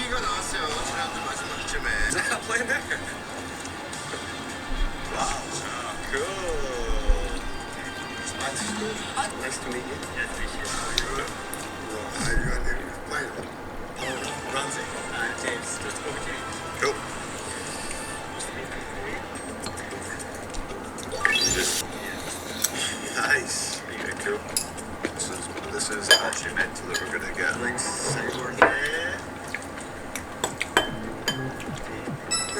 얘기가 나왔어요. 지난주 마지막쯤에. 자, 플레이백. 와우. 자, 굿. Nice to meet you. Yes, meet you. How you got there? Playing. Oh, Ramsey. James. Just over James. Cool. Nice. Yeah, cool. This is actually meant to look. We're gonna get links sideboard here.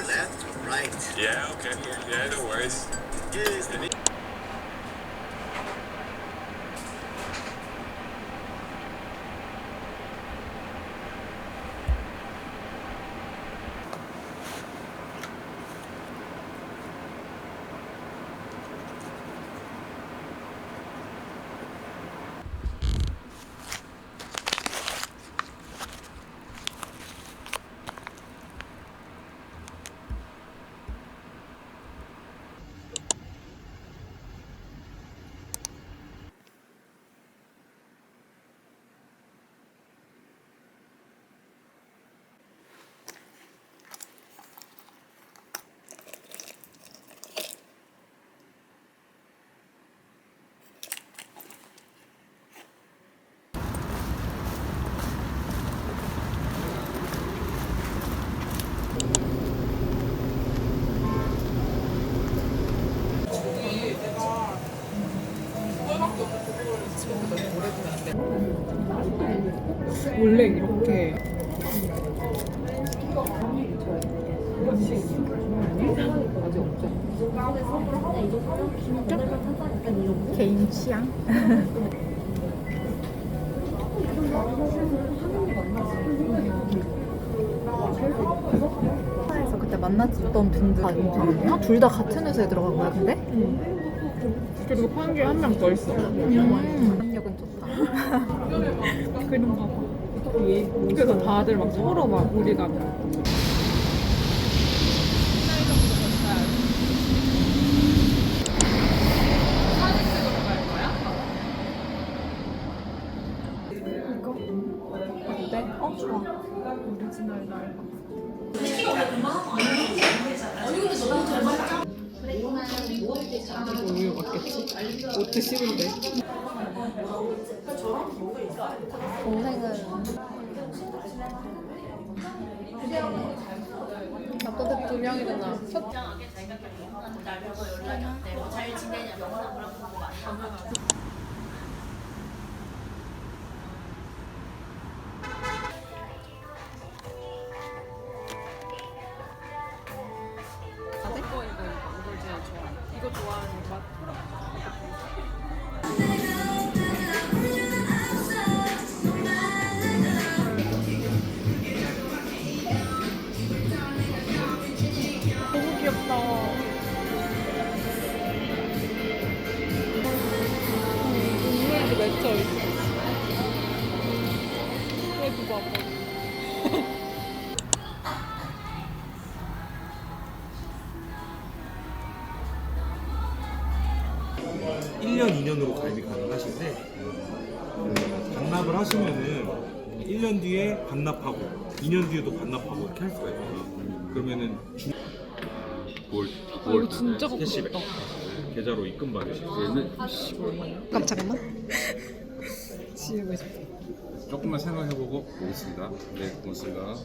Left, right. Yeah, okay. Yeah, no worries. Yes. 원래 이렇게 개인 취향? 회사에서 그때 만났던 분들 다 둘 다 같은 회사에 들어간 거야 근데? 그리고 판교에 한 명 더 있어. 학력은 좋다. 그런가 봐. 그래서 다들 막 서로 막 우리가 어때? 좋아. 오리지널 날 우유 맞겠지? 오트 씹은데. 동생은 나도 두 명이잖아. 굉장하게 자기가 결혼하는 날부터 연락이 왔대. 잘 지내냐, 영원한 물어보고 많이 하고. 이걸 제일 좋아. 이거 좋아하는 맛. 너무 귀엽다. 눈물도 맺혀 있어. 그래도 봐봐. 1년, 2년으로 가입이 가능하신데 반납을 하시면은 1년 뒤에 반납하고 2년 뒤에도 반납하고 이렇게 할 수가 있거든요. 그러면은 이거 진짜 갖고 캐시백 싶다. 계좌로 입금 받으실 수 있는. 깜짝만. 지우고 싶다. 조금만 생각해보고 오겠습니다. 네, 고맙습니다.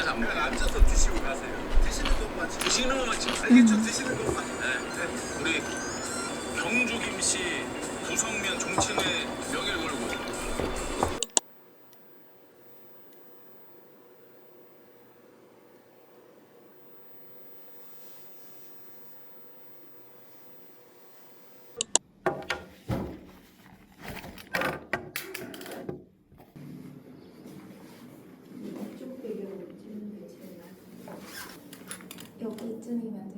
안 먹어요. 앉아서 드시고 가세요. 드시는 것만 드시는 것만 찍어. 알겠죠? 드시는 것만. 네. 우리 경주 김씨 구성면 종친의 명예를 걸고. 여기쯤이면